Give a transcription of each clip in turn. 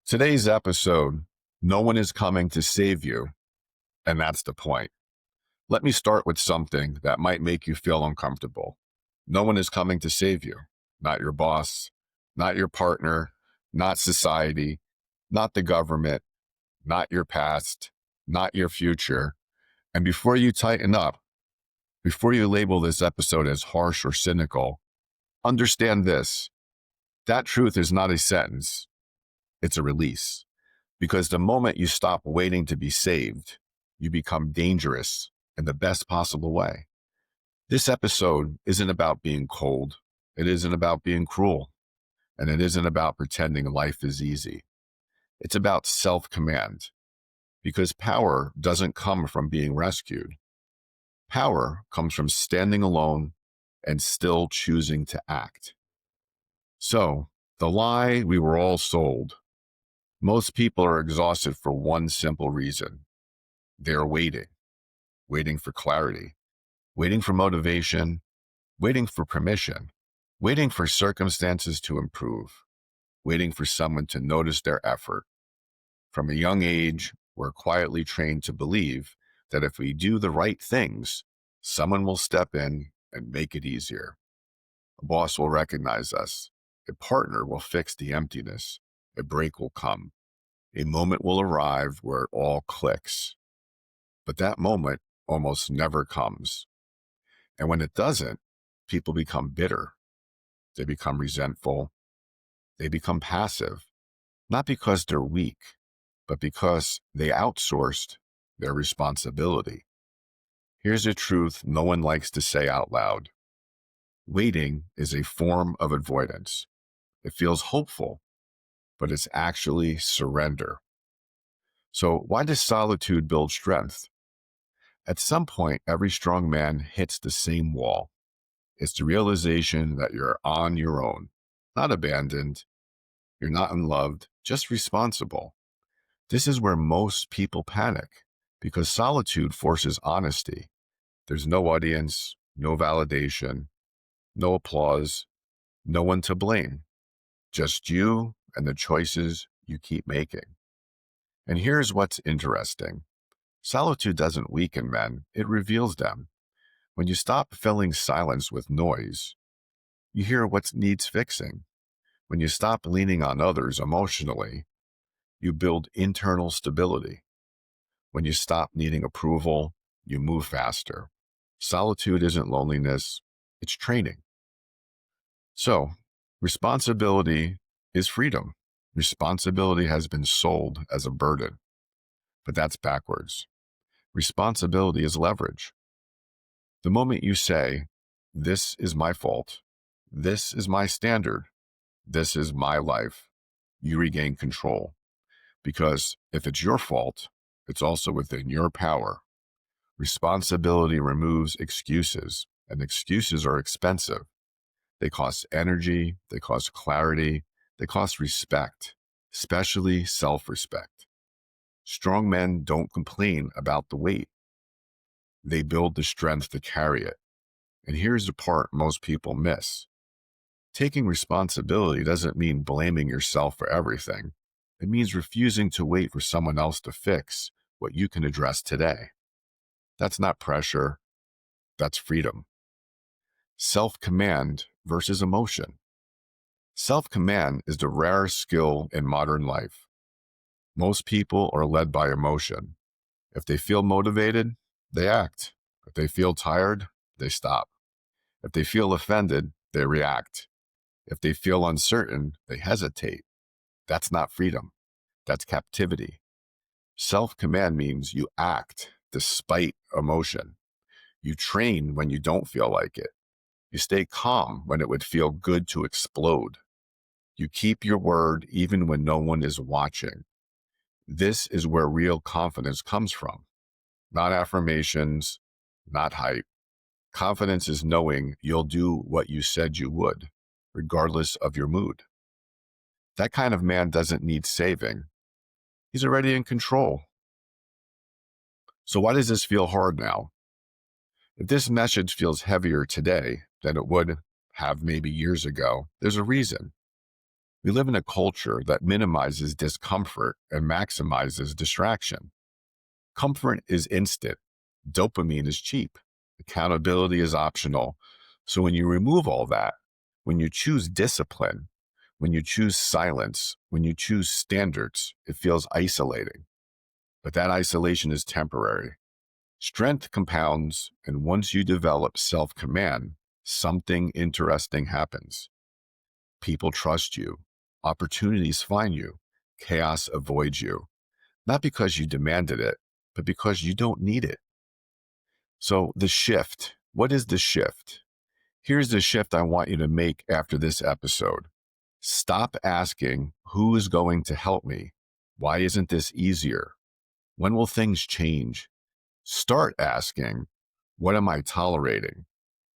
Today's episode, no one is coming to save you, and that's the point. Let me start with something that might make you feel uncomfortable. No one is coming to save you. Not your boss, not your partner, not society, not the government, not your past, not your future. And before you tighten up, before you label this episode as harsh or cynical, understand this. That truth is not a sentence, it's a release. Because the moment you stop waiting to be saved, you become dangerous in the best possible way. This episode isn't about being cold. It isn't about being cruel. And it isn't about pretending life is easy. It's about self-command. Because power doesn't come from being rescued. Power comes from standing alone and still choosing to act. So, the lie we were all sold. Most people are exhausted for one simple reason. They're waiting for clarity, waiting for motivation, waiting for permission, waiting for circumstances to improve, waiting for someone to notice their effort. From a young age, we're quietly trained to believe that if we do the right things, someone will step in and make it easier. A boss will recognize us. A partner will fix the emptiness. A break will come. A moment will arrive where it all clicks. But that moment almost never comes. And when it doesn't, people become bitter. They become resentful. They become passive, not because they're weak, but because they outsourced their responsibility. Here's a truth no one likes to say out loud. Waiting is a form of avoidance. It feels hopeful, but it's actually surrender. So why does solitude build strength? At some point, every strong man hits the same wall. It's the realization that you're on your own, not abandoned, you're not unloved, just responsible. This is where most people panic, because solitude forces honesty. There's no audience, no validation, no applause, no one to blame, just you and the choices you keep making. And here's what's interesting. Solitude doesn't weaken men, it reveals them. When you stop filling silence with noise, you hear what needs fixing. When you stop leaning on others emotionally, you build internal stability. When you stop needing approval, you move faster. Solitude isn't loneliness, it's training. So, responsibility is freedom. Responsibility has been sold as a burden, but that's backwards. Responsibility is leverage. The moment you say, this is my fault, this is my standard, this is my life, you regain control. Because if it's your fault, it's also within your power. Responsibility removes excuses, and excuses are expensive. They cost energy, they cost clarity, they cost respect, especially self-respect. Strong men don't complain about the weight. They build the strength to carry it. And here's the part most people miss. Taking responsibility doesn't mean blaming yourself for everything. It means refusing to wait for someone else to fix what you can address today. That's not pressure, that's freedom. Self-command versus emotion. Self-command is the rarest skill in modern life. Most people are led by emotion. If they feel motivated, they act. If they feel tired, they stop. If they feel offended, they react. If they feel uncertain, they hesitate. That's not freedom. That's captivity. Self-command means you act despite emotion. You train when you don't feel like it. You stay calm when it would feel good to explode. You keep your word even when no one is watching. This is where real confidence comes from. Not affirmations, not hype. Confidence is knowing you'll do what you said you would, regardless of your mood. That kind of man doesn't need saving. He's already in control. So why does this feel hard now? If this message feels heavier today than it would have maybe years ago, there's a reason. We live in a culture that minimizes discomfort and maximizes distraction. Comfort is instant. Dopamine is cheap. Accountability is optional. So when you remove all that, when you choose discipline, when you choose silence, when you choose standards, it feels isolating. But that isolation is temporary. Strength compounds, and once you develop self command, something interesting happens. People trust you, opportunities find you, chaos avoids you, not because you demanded it, but because you don't need it. So, the shift, what is the shift? Here's the shift I want you to make after this episode. Stop asking, who is going to help me? Why isn't this easier? When will things change? Start asking, what am I tolerating?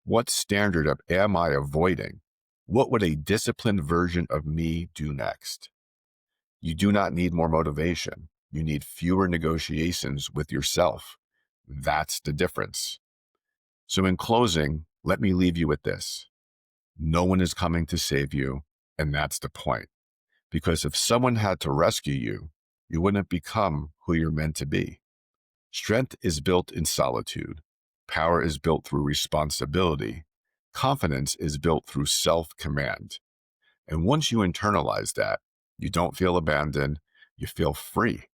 What standard am I avoiding? What would a disciplined version of me do next? You do not need more motivation. You need fewer negotiations with yourself. That's the difference. So, in closing, let me leave you with this. No one is coming to save you, and that's the point. Because if someone had to rescue you, you wouldn't become who you're meant to be. Strength is built in solitude. Power is built through responsibility. Confidence is built through self-command. And once you internalize that, you don't feel abandoned, you feel free.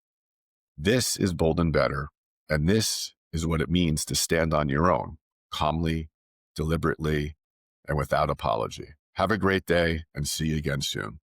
This is Bold and Better, and this is what it means to stand on your own, calmly, deliberately, and without apology. Have a great day, and see you again soon.